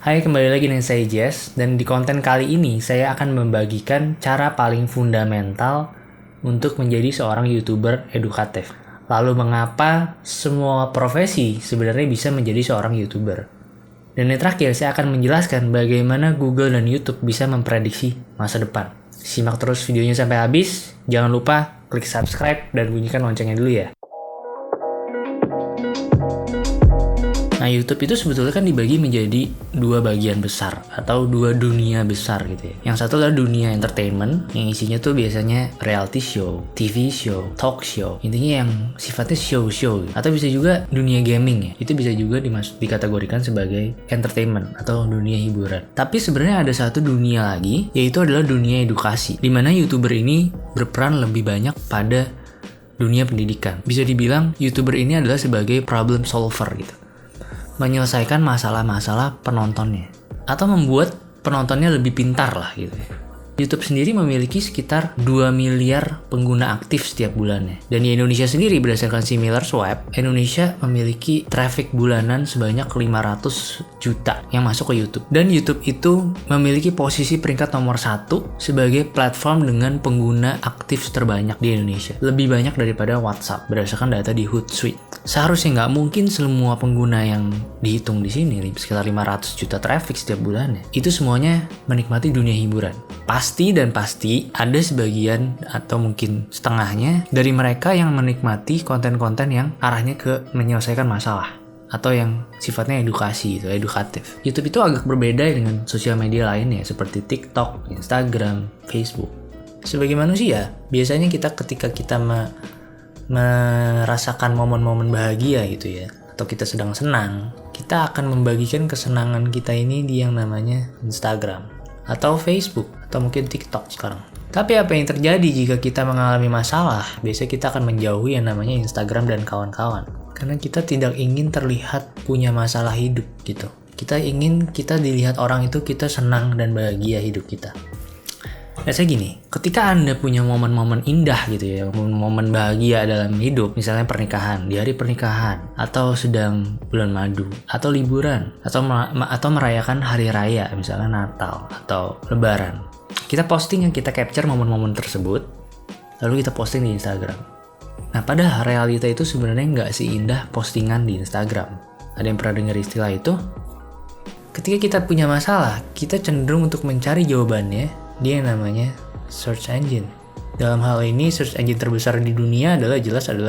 Hai, kembali lagi dengan saya Jess, dan di konten kali ini saya akan membagikan cara paling fundamental untuk menjadi seorang YouTuber edukatif. Lalu mengapa semua profesi sebenarnya bisa menjadi seorang YouTuber. Dan yang terakhir saya akan menjelaskan bagaimana Google dan YouTube bisa memprediksi masa depan. Simak terus videonya sampai habis, jangan lupa klik subscribe dan bunyikan loncengnya dulu ya. Nah, YouTube itu sebetulnya kan dibagi menjadi dua bagian besar atau dua dunia besar gitu ya. Yang satu adalah dunia entertainment yang isinya tuh biasanya reality show, TV show, talk show. Intinya yang sifatnya show-show. Atau bisa juga dunia gaming ya. Itu bisa juga dikategorikan sebagai entertainment atau dunia hiburan. Tapi sebenarnya ada satu dunia lagi, yaitu adalah dunia edukasi. Di mana YouTuber ini berperan lebih banyak pada dunia pendidikan. Bisa dibilang YouTuber ini adalah sebagai problem solver gitu. Menyelesaikan masalah-masalah penontonnya atau membuat penontonnya lebih pintar lah gitu. YouTube sendiri memiliki sekitar 2 miliar pengguna aktif setiap bulannya. Dan di Indonesia sendiri berdasarkan SimilarSwap, Indonesia memiliki traffic bulanan sebanyak 500 juta yang masuk ke YouTube. Dan YouTube itu memiliki posisi peringkat nomor 1 sebagai platform dengan pengguna aktif terbanyak di Indonesia. Lebih banyak daripada WhatsApp berdasarkan data di Hootsuite. Seharusnya nggak mungkin semua pengguna yang dihitung di sini, sekitar 500 juta traffic setiap bulannya, itu semuanya menikmati dunia hiburan. Pasti ada sebagian atau mungkin setengahnya dari mereka yang menikmati konten-konten yang arahnya ke menyelesaikan masalah atau yang sifatnya edukasi, itu edukatif. YouTube itu agak berbeda dengan sosial media lainnya seperti TikTok, Instagram, Facebook. Sebagai manusia, biasanya ketika kita merasakan momen-momen bahagia gitu ya, atau kita sedang senang, kita akan membagikan kesenangan kita ini di yang namanya Instagram atau Facebook atau mungkin TikTok sekarang. Tapi apa yang terjadi jika kita mengalami masalah? Biasanya kita akan menjauhi yang namanya Instagram dan kawan-kawan, karena kita tidak ingin terlihat punya masalah hidup gitu. Kita ingin kita dilihat orang itu kita senang dan bahagia hidup kita. Biasanya gini, ketika Anda punya momen-momen indah gitu ya, momen bahagia dalam hidup, misalnya pernikahan, di hari pernikahan, atau sedang bulan madu, atau liburan, atau merayakan hari raya, misalnya Natal atau Lebaran. Kita posting, kita capture momen-momen tersebut, lalu kita posting di Instagram. Nah, pada realita itu sebenarnya nggak seindah postingan di Instagram. Ada yang pernah dengar istilah itu? Ketika kita punya masalah, kita cenderung untuk mencari jawabannya. Dia yang namanya search engine. Dalam hal ini search engine terbesar di dunia adalah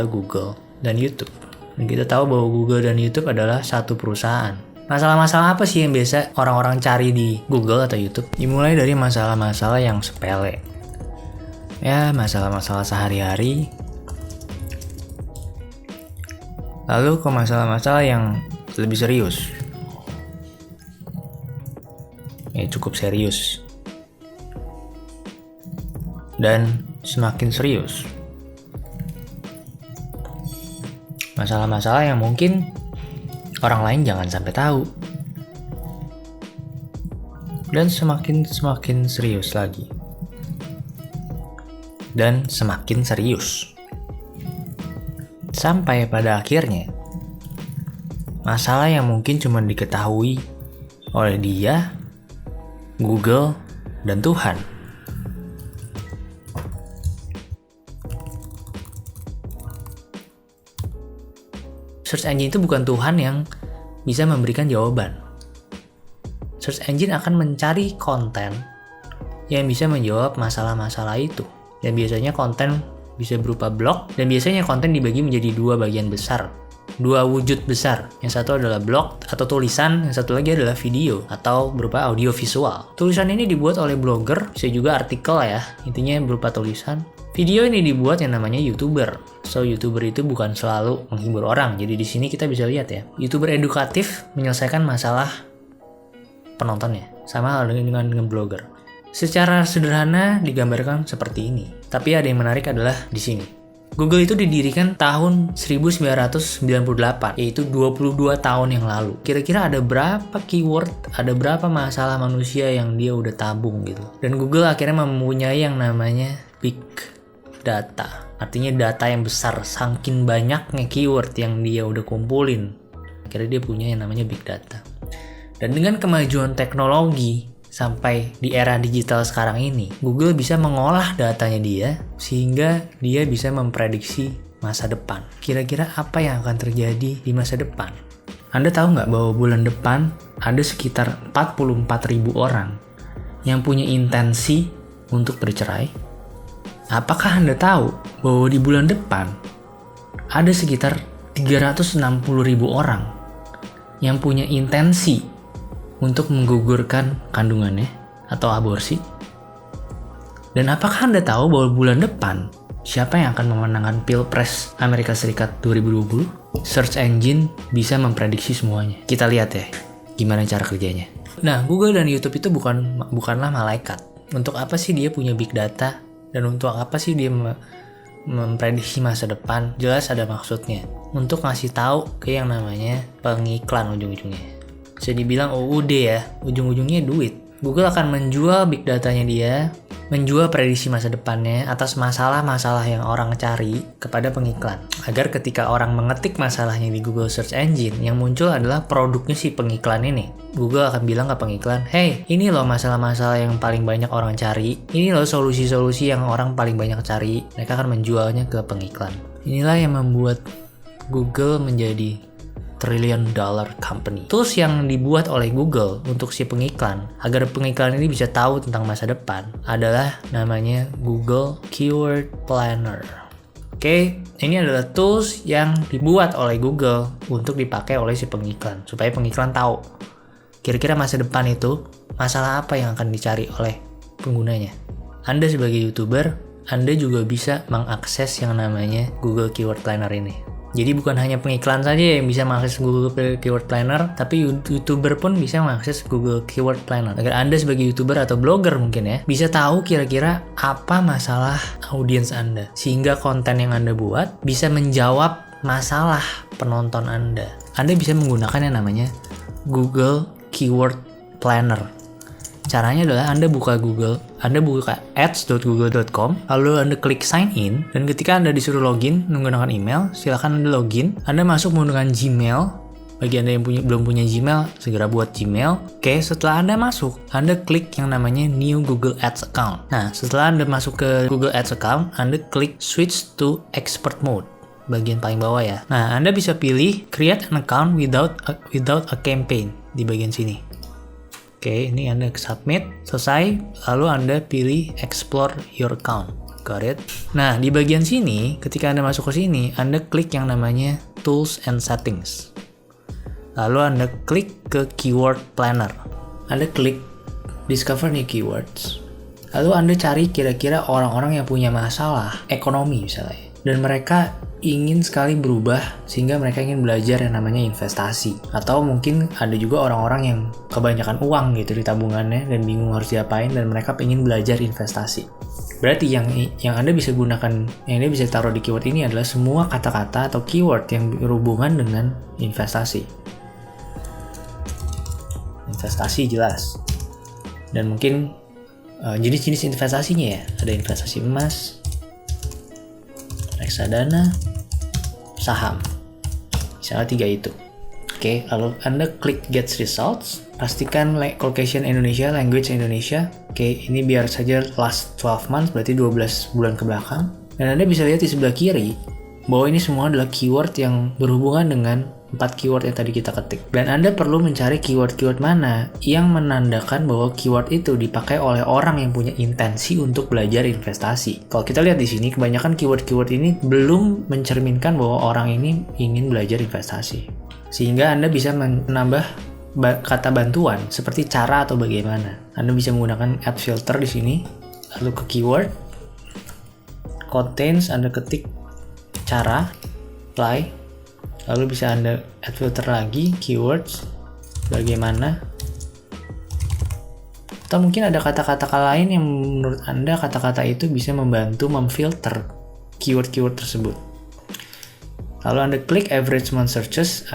Google dan YouTube. Dan kita tahu bahwa Google dan YouTube adalah satu perusahaan. Masalah-masalah apa sih yang biasa orang-orang cari di Google atau YouTube? Dimulai dari masalah-masalah yang sepele. Ya, masalah-masalah sehari-hari. Lalu ke masalah-masalah yang lebih serius. Ya, cukup serius. Dan semakin serius. Masalah-masalah yang mungkin orang lain jangan sampai tahu. Dan semakin serius lagi. Dan semakin serius. Sampai pada akhirnya, masalah yang mungkin cuma diketahui oleh dia, Google, dan Tuhan. Search engine itu bukan Tuhan yang bisa memberikan jawaban. Search engine akan mencari konten yang bisa menjawab masalah-masalah itu. Dan biasanya konten bisa berupa blog, dan biasanya konten dibagi menjadi dua bagian besar. Dua wujud besar. Yang satu adalah blog atau tulisan, yang satu lagi adalah video atau berupa audio visual. Tulisan ini dibuat oleh blogger, bisa juga artikel ya, intinya berupa tulisan. Video ini dibuat yang namanya YouTuber. So, YouTuber itu bukan selalu menghibur orang. Jadi di sini kita bisa lihat ya, YouTuber edukatif menyelesaikan masalah penontonnya. Sama halnya dengan blogger. Secara sederhana digambarkan seperti ini. Tapi ada yang menarik adalah di sini. Google itu didirikan tahun 1998, yaitu 22 tahun yang lalu. Kira-kira ada berapa keyword, ada berapa masalah manusia yang dia udah tabung gitu. Dan Google akhirnya mempunyai yang namanya big data. Artinya data yang besar, saking banyaknya keyword yang dia udah kumpulin. Akhirnya dia punya yang namanya big data. Dan dengan kemajuan teknologi sampai di era digital sekarang ini, Google bisa mengolah datanya dia sehingga dia bisa memprediksi masa depan. Kira-kira apa yang akan terjadi di masa depan? Anda tahu nggak bahwa bulan depan ada sekitar 44.000 orang yang punya intensi untuk bercerai? Apakah Anda tahu bahwa di bulan depan ada sekitar 360.000 orang yang punya intensi untuk menggugurkan kandungannya atau aborsi? Dan apakah Anda tahu bahwa bulan depan siapa yang akan memenangkan Pilpres Amerika Serikat 2020? Search engine bisa memprediksi semuanya. Kita lihat ya, gimana cara kerjanya. Nah, Google dan YouTube itu bukanlah malaikat. Untuk apa sih dia punya big data? Dan untuk apa sih dia memprediksi masa depan? Jelas ada maksudnya. Untuk ngasih tahu ke yang namanya pengiklan ujung-ujungnya. Bisa dibilang UUD ya, ujung-ujungnya duit. Google akan menjual big datanya dia, menjual prediksi masa depannya atas masalah-masalah yang orang cari kepada pengiklan. Agar ketika orang mengetik masalahnya di Google Search Engine, yang muncul adalah produknya si pengiklan ini. Google akan bilang ke pengiklan, hey, ini loh masalah-masalah yang paling banyak orang cari. Ini loh solusi-solusi yang orang paling banyak cari. Mereka akan menjualnya ke pengiklan. Inilah yang membuat Google menjadi $1 trillion company. Tools yang dibuat oleh Google untuk si pengiklan, agar pengiklan ini bisa tahu tentang masa depan, adalah namanya Google Keyword Planner. Oke, ini adalah tools yang dibuat oleh Google untuk dipakai oleh si pengiklan, supaya pengiklan tahu kira-kira masa depan itu masalah apa yang akan dicari oleh penggunanya. Anda sebagai YouTuber, Anda juga bisa mengakses yang namanya Google Keyword Planner ini. Jadi bukan hanya pengiklan saja yang bisa mengakses Google Keyword Planner, tapi YouTuber pun bisa mengakses Google Keyword Planner. Agar Anda sebagai YouTuber atau blogger mungkin ya, bisa tahu kira-kira apa masalah audiens Anda. Sehingga konten yang Anda buat bisa menjawab masalah penonton Anda. Anda bisa menggunakan yang namanya Google Keyword Planner. Caranya adalah Anda buka ads.google.com, lalu Anda klik sign in, dan ketika Anda disuruh login menggunakan email, silakan Anda login. Anda masuk menggunakan Gmail. Bagi Anda yang belum punya Gmail, segera buat Gmail. Oke, setelah Anda masuk, Anda klik yang namanya New Google Ads Account. Nah, setelah Anda masuk ke Google Ads Account, Anda klik Switch to Expert Mode. Bagian paling bawah ya. Nah, Anda bisa pilih Create an account without a campaign di bagian sini. Oke, ini Anda submit, selesai, lalu Anda pilih Explore Your Account. Got it? Nah, di bagian sini, ketika Anda masuk ke sini, Anda klik yang namanya Tools and Settings. Lalu Anda klik ke Keyword Planner. Anda klik Discover New Keywords. Lalu Anda cari kira-kira orang-orang yang punya masalah ekonomi misalnya. Dan mereka ingin sekali berubah sehingga mereka ingin belajar yang namanya investasi. Atau mungkin ada juga orang-orang yang kebanyakan uang gitu di tabungannya dan bingung harus diapain dan mereka ingin belajar investasi. Berarti yang Anda bisa gunakan, yang Anda bisa taruh di keyword ini adalah semua kata-kata atau keyword yang berhubungan dengan investasi. Investasi jelas. Dan mungkin jenis-jenis investasinya ya. Ada investasi emas, reksadana, saham. Misalnya 3 itu. Oke, lalu Anda klik Get Results. Pastikan location Indonesia, language Indonesia. Oke, ini biar saja last 12 months, berarti 12 bulan ke belakang. Dan Anda bisa lihat di sebelah kiri bahwa ini semua adalah keyword yang berhubungan dengan 4 keyword yang tadi kita ketik. Dan Anda perlu mencari keyword-keyword mana yang menandakan bahwa keyword itu dipakai oleh orang yang punya intensi untuk belajar investasi. Kalau kita lihat di sini, kebanyakan keyword-keyword ini belum mencerminkan bahwa orang ini ingin belajar investasi. Sehingga Anda bisa menambah kata bantuan seperti cara atau bagaimana. Anda bisa menggunakan add filter di sini, lalu ke keyword, contains, Anda ketik cara, apply, lalu bisa Anda add filter lagi, keywords, bagaimana, atau mungkin ada kata-kata lain yang menurut Anda kata-kata itu bisa membantu memfilter keyword-keyword tersebut. Lalu Anda klik average month searches,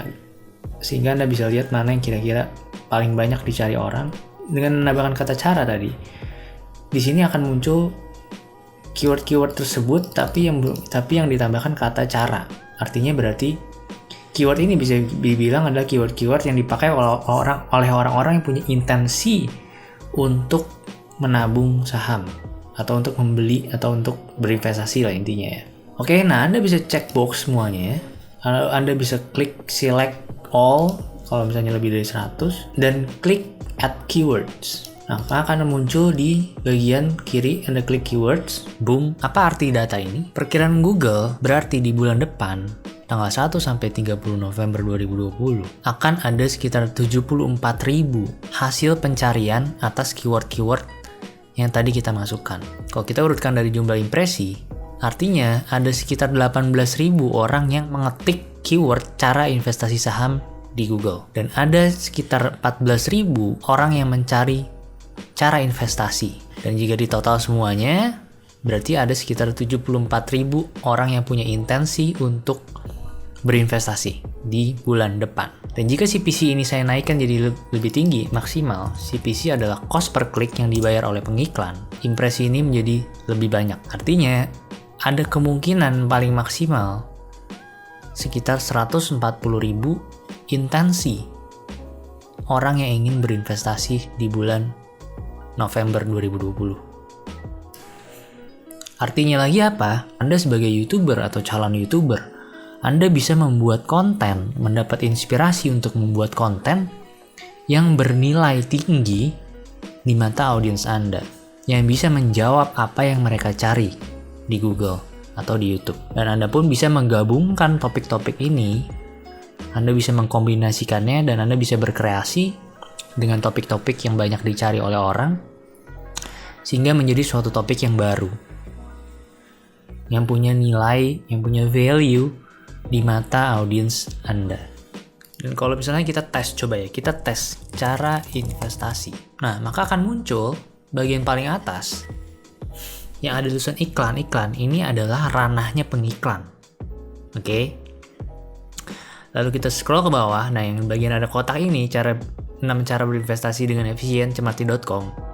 sehingga Anda bisa lihat mana yang kira-kira paling banyak dicari orang. Dengan menambahkan kata cara tadi, di sini akan muncul keyword-keyword tersebut, tapi yang ditambahkan kata cara. Artinya berarti keyword ini bisa dibilang adalah keyword-keyword yang dipakai oleh orang-orang yang punya intensi untuk menabung saham atau untuk membeli atau untuk berinvestasi lah intinya ya. Oke, nah Anda bisa cek box semuanya ya. Anda bisa klik select all kalau misalnya lebih dari 100 dan klik add keywords. Nah, akan muncul di bagian kiri, Anda klik keywords, boom. Apa arti data ini? Perkiraan Google berarti di bulan depan, tanggal 1 sampai 30 November 2020, akan ada sekitar 74.000 hasil pencarian atas keyword-keyword yang tadi kita masukkan. Kalau kita urutkan dari jumlah impresi, artinya ada sekitar 18.000 orang yang mengetik keyword cara investasi saham di Google. Dan ada sekitar 14.000 orang yang mencari cara investasi. Dan jika ditotal semuanya, berarti ada sekitar 74.000 orang yang punya intensi untuk berinvestasi di bulan depan. Dan jika CPC ini saya naikkan jadi lebih tinggi, maksimal, CPC adalah cost per klik yang dibayar oleh pengiklan. Impresi ini menjadi lebih banyak. Artinya, ada kemungkinan paling maksimal sekitar 140.000 intensi orang yang ingin berinvestasi di bulan November 2020. Artinya lagi apa? Anda sebagai YouTuber atau calon YouTuber, Anda bisa membuat konten, mendapat inspirasi untuk membuat konten yang bernilai tinggi di mata audiens Anda, yang bisa menjawab apa yang mereka cari di Google atau di YouTube. Dan Anda pun bisa menggabungkan topik-topik ini, Anda bisa mengkombinasikannya dan Anda bisa berkreasi dengan topik-topik yang banyak dicari oleh orang sehingga menjadi suatu topik yang baru, yang punya nilai, yang punya value di mata audiens Anda. Dan kalau misalnya kita tes cara investasi. Nah, maka akan muncul bagian paling atas yang ada tulisan iklan. Ini adalah ranahnya pengiklan. Oke. Lalu kita scroll ke bawah. Nah, yang bagian ada kotak ini 6 cara berinvestasi dengan efisien cemarti.com.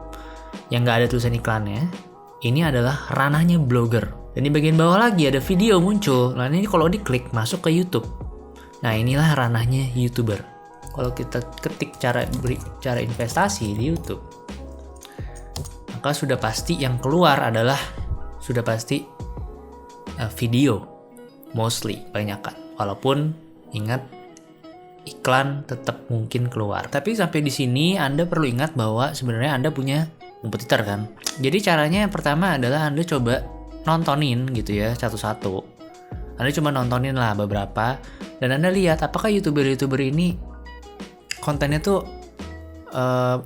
Yang nggak ada tulisan iklannya. Ini adalah ranahnya blogger. Dan di bagian bawah lagi ada video muncul. Nah, ini kalau diklik masuk ke YouTube. Nah, inilah ranahnya YouTuber. Kalau kita ketik cara investasi di YouTube, maka sudah pasti yang keluar adalah video, mostly, kebanyakan. Walaupun ingat, iklan tetap mungkin keluar. Tapi sampai di sini Anda perlu ingat bahwa sebenarnya Anda punya kompetitor kan. Jadi caranya yang pertama adalah Anda coba nontonin gitu ya satu-satu. Anda cuma nontonin lah beberapa dan Anda lihat apakah YouTuber ini kontennya tuh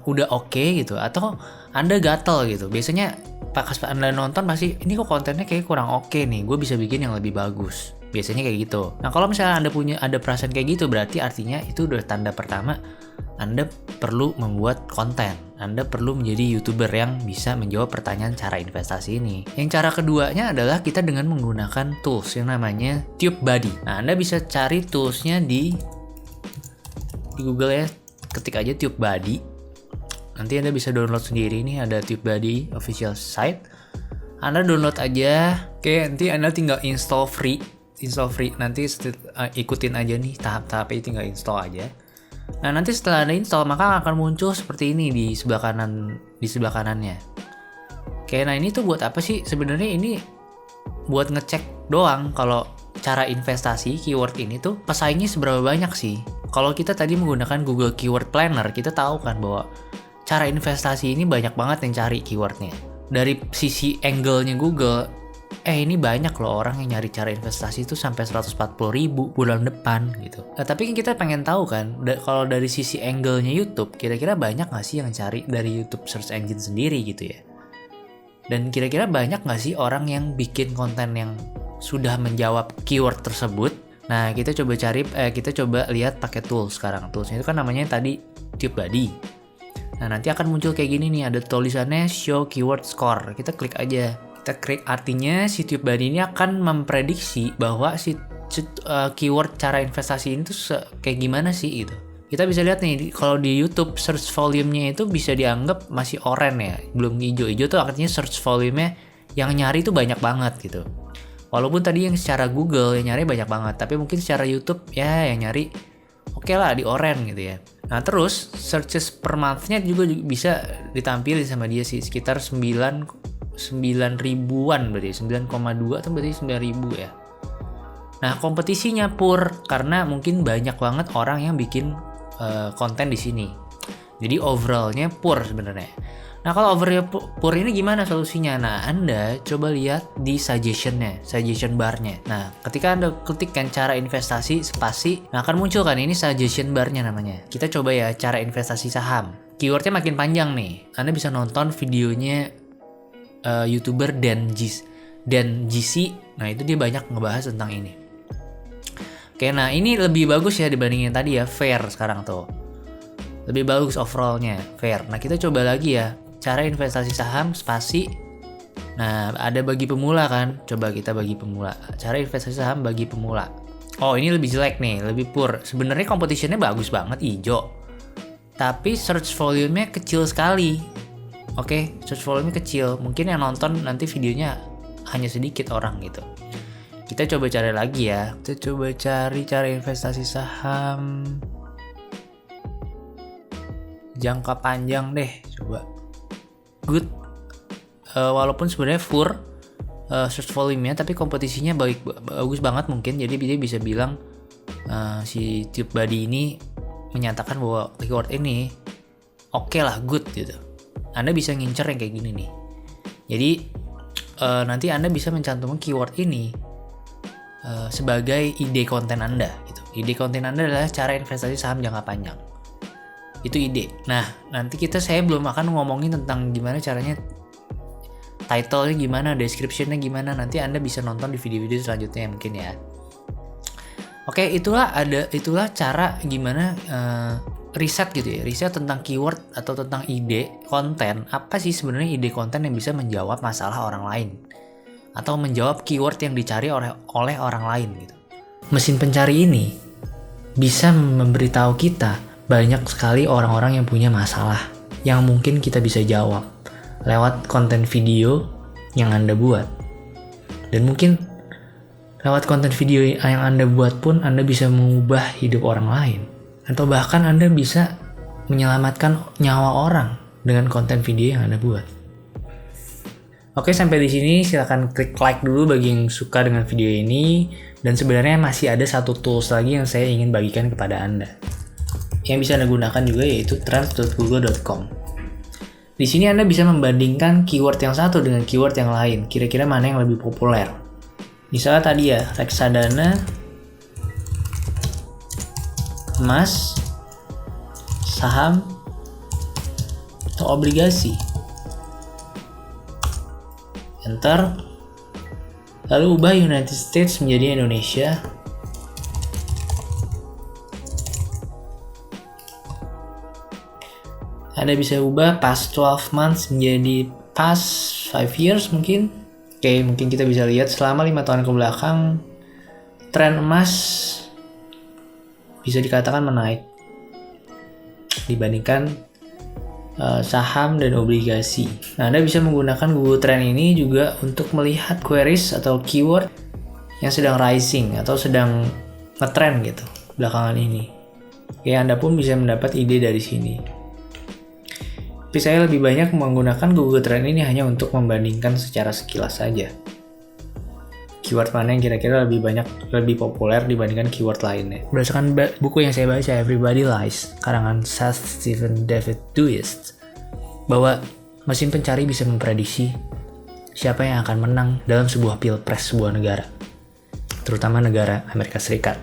udah oke gitu atau Anda gatel gitu. Biasanya pas Anda nonton pasti ini kok kontennya kayak kurang oke nih, gue bisa bikin yang lebih bagus. Biasanya kayak gitu. Nah, kalau misalnya Anda ada perasaan kayak gitu, berarti artinya itu udah tanda pertama Anda perlu membuat konten. Anda perlu menjadi YouTuber yang bisa menjawab pertanyaan cara investasi ini. Yang cara keduanya adalah kita dengan menggunakan tools yang namanya TubeBuddy. Nah, Anda bisa cari toolsnya di Google ya, ketik aja TubeBuddy. Nanti Anda bisa download sendiri nih, ada TubeBuddy official site. Anda download aja. Oke, nanti Anda tinggal install free. Nanti ikutin aja nih tahap-tahapnya, tinggal install aja. Nah, nanti setelah Anda install, maka akan muncul seperti ini di sebelah kanannya. Oke, nah ini tuh buat apa sih? Sebenarnya ini buat ngecek doang kalau cara investasi keyword ini tuh pesaingnya seberapa banyak sih. Kalau kita tadi menggunakan Google Keyword Planner, kita tahu kan bahwa cara investasi ini banyak banget yang cari keywordnya. Dari sisi angle-nya Google, ini banyak loh orang yang nyari cara investasi itu sampai 140.000 bulan depan gitu. Nah, tapi kan kita pengen tahu kan, kalau dari sisi angle-nya YouTube, kira-kira banyak nggak sih yang cari dari YouTube search engine sendiri gitu ya? Dan kira-kira banyak nggak sih orang yang bikin konten yang sudah menjawab keyword tersebut? Nah, kita coba lihat pakai tools sekarang. Toolsnya itu kan namanya tadi TubeBuddy. Nah, nanti akan muncul kayak gini nih, ada tulisannya Show Keyword Score. Kita klik aja. Kita klik, artinya si TubeBuddy ini akan memprediksi bahwa si keyword cara investasi ini tuh kayak gimana sih gitu. Kita bisa lihat nih, kalau di YouTube search volume-nya itu bisa dianggap masih oranye ya, belum hijau. Hijau tuh artinya search volume-nya yang nyari tuh banyak banget gitu. Walaupun tadi yang secara Google yang nyari banyak banget, tapi mungkin secara YouTube ya yang nyari oke lah di oren gitu ya. Nah terus searches per month-nya juga bisa ditampilin sama dia sih, sekitar 9 ribuan berarti, 9,2 atau berarti 9 ribu ya. Nah kompetisinya pur, karena mungkin banyak banget orang yang bikin konten di sini. Jadi overallnya pur sebenarnya. Nah kalau overall pur ini gimana solusinya? Nah Anda coba lihat di suggestion barnya. Nah ketika Anda ketikkan cara investasi spasi, nah akan muncul kan ini suggestion barnya namanya. Kita coba ya cara investasi saham. Keywordnya makin panjang nih. Anda bisa nonton videonya YouTuber Dan GC. Nah itu dia banyak ngebahas tentang ini. Oke, nah ini lebih bagus ya dibandingin tadi ya, fair sekarang tuh. Lebih bagus overallnya, fair. Nah kita coba lagi ya. Cara investasi saham spasi. Nah, ada bagi pemula kan? Coba kita bagi pemula. Cara investasi saham bagi pemula. Oh, ini lebih jelek nih, lebih poor. Sebenarnya competition-nya bagus banget, hijau. Tapi search volume-nya kecil sekali. Oke, search volume-nya kecil. Mungkin yang nonton nanti videonya hanya sedikit orang gitu. Kita coba cari lagi ya. Kita coba cari cara investasi saham jangka panjang deh, coba. Good, walaupun sebenarnya full search volume-nya, tapi kompetisinya bagus banget mungkin. Jadi dia bisa bilang si TubeBuddy ini menyatakan bahwa keyword ini oke lah, good gitu. Anda bisa ngincer yang kayak gini nih. Jadi nanti Anda bisa mencantumkan keyword ini sebagai ide konten Anda gitu. Ide konten Anda adalah cara investasi saham jangka panjang. Itu ide. Nah, nanti saya belum akan ngomongin tentang gimana caranya, title-nya gimana, description-nya gimana. Nanti Anda bisa nonton di video-video selanjutnya mungkin ya. Oke, itulah cara gimana riset gitu ya. Riset tentang keyword atau tentang ide konten. Apa sih sebenarnya ide konten yang bisa menjawab masalah orang lain atau menjawab keyword yang dicari oleh orang lain gitu. Mesin pencari ini bisa memberitahu kita banyak sekali orang-orang yang punya masalah yang mungkin kita bisa jawab lewat konten video yang Anda buat. Dan mungkin lewat konten video yang Anda buat pun Anda bisa mengubah hidup orang lain. Atau bahkan Anda bisa menyelamatkan nyawa orang dengan konten video yang Anda buat. Oke, sampai di sini silakan klik like dulu bagi yang suka dengan video ini. Dan sebenarnya masih ada satu tools lagi yang saya ingin bagikan kepada Anda, yang bisa Anda gunakan juga, yaitu trends.google.com. Di sini Anda bisa membandingkan keyword yang satu dengan keyword yang lain, kira-kira mana yang lebih populer. Misalnya tadi ya, reksadana, emas, saham, atau obligasi. Enter. Lalu ubah United States menjadi Indonesia. Anda bisa ubah past 12 months menjadi past 5 years mungkin. Oke, mungkin kita bisa lihat selama 5 tahun ke belakang tren emas bisa dikatakan menaik dibandingkan saham dan obligasi. Nah, Anda bisa menggunakan Google Trend ini juga untuk melihat queries atau keyword yang sedang rising atau sedang ngetrend gitu belakangan ini. Oke, Anda pun bisa mendapat ide dari sini. Tapi saya lebih banyak menggunakan Google Trend ini hanya untuk membandingkan secara sekilas saja. Keyword mana yang kira-kira lebih populer dibandingkan keyword lainnya. Berdasarkan buku yang saya baca, Everybody Lies, karangan Seth Stephen David Duist, bahwa mesin pencari bisa memprediksi siapa yang akan menang dalam sebuah pilpres sebuah negara, terutama negara Amerika Serikat.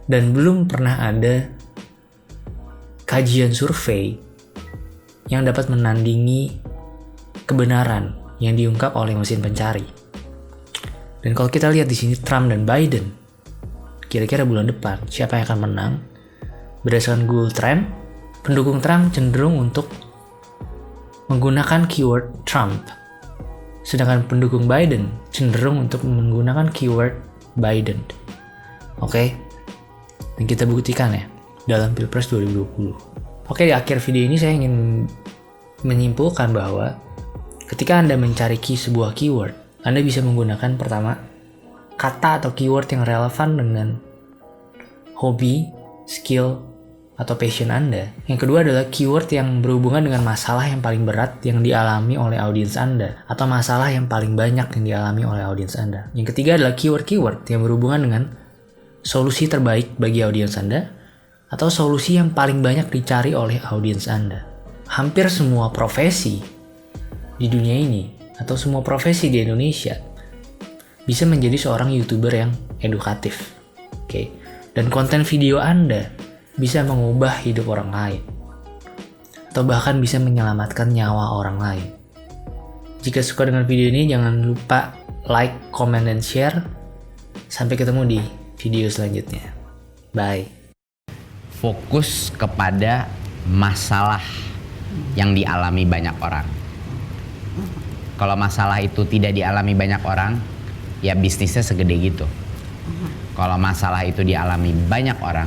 Dan belum pernah ada kajian survei yang dapat menandingi kebenaran yang diungkap oleh mesin pencari. Dan kalau kita lihat di sini Trump dan Biden, kira-kira bulan depan siapa yang akan menang? Berdasarkan Google Trend, pendukung Trump cenderung untuk menggunakan keyword Trump, sedangkan pendukung Biden cenderung untuk menggunakan keyword Biden. Oke, dan kita buktikan ya dalam Pilpres 2020. Oke, di akhir video ini saya ingin menyimpulkan bahwa ketika Anda mencari sebuah keyword, Anda bisa menggunakan pertama kata atau keyword yang relevan dengan hobi, skill, atau passion Anda. Yang kedua adalah keyword yang berhubungan dengan masalah yang paling berat yang dialami oleh audiens Anda, atau masalah yang paling banyak yang dialami oleh audiens Anda. Yang ketiga adalah keyword-keyword yang berhubungan dengan solusi terbaik bagi audiens Anda, atau solusi yang paling banyak dicari oleh audiens Anda. Hampir semua profesi di dunia ini, atau semua profesi di Indonesia, bisa menjadi seorang YouTuber yang edukatif. Oke. Dan konten video Anda bisa mengubah hidup orang lain, atau bahkan bisa menyelamatkan nyawa orang lain. Jika suka dengan video ini, jangan lupa like, comment, dan share. Sampai ketemu di video selanjutnya. Bye. Fokus kepada masalah yang dialami banyak orang. Kalau masalah itu tidak dialami banyak orang, ya bisnisnya segede gitu. Kalau masalah itu dialami banyak orang,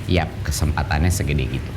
ya kesempatannya segede gitu.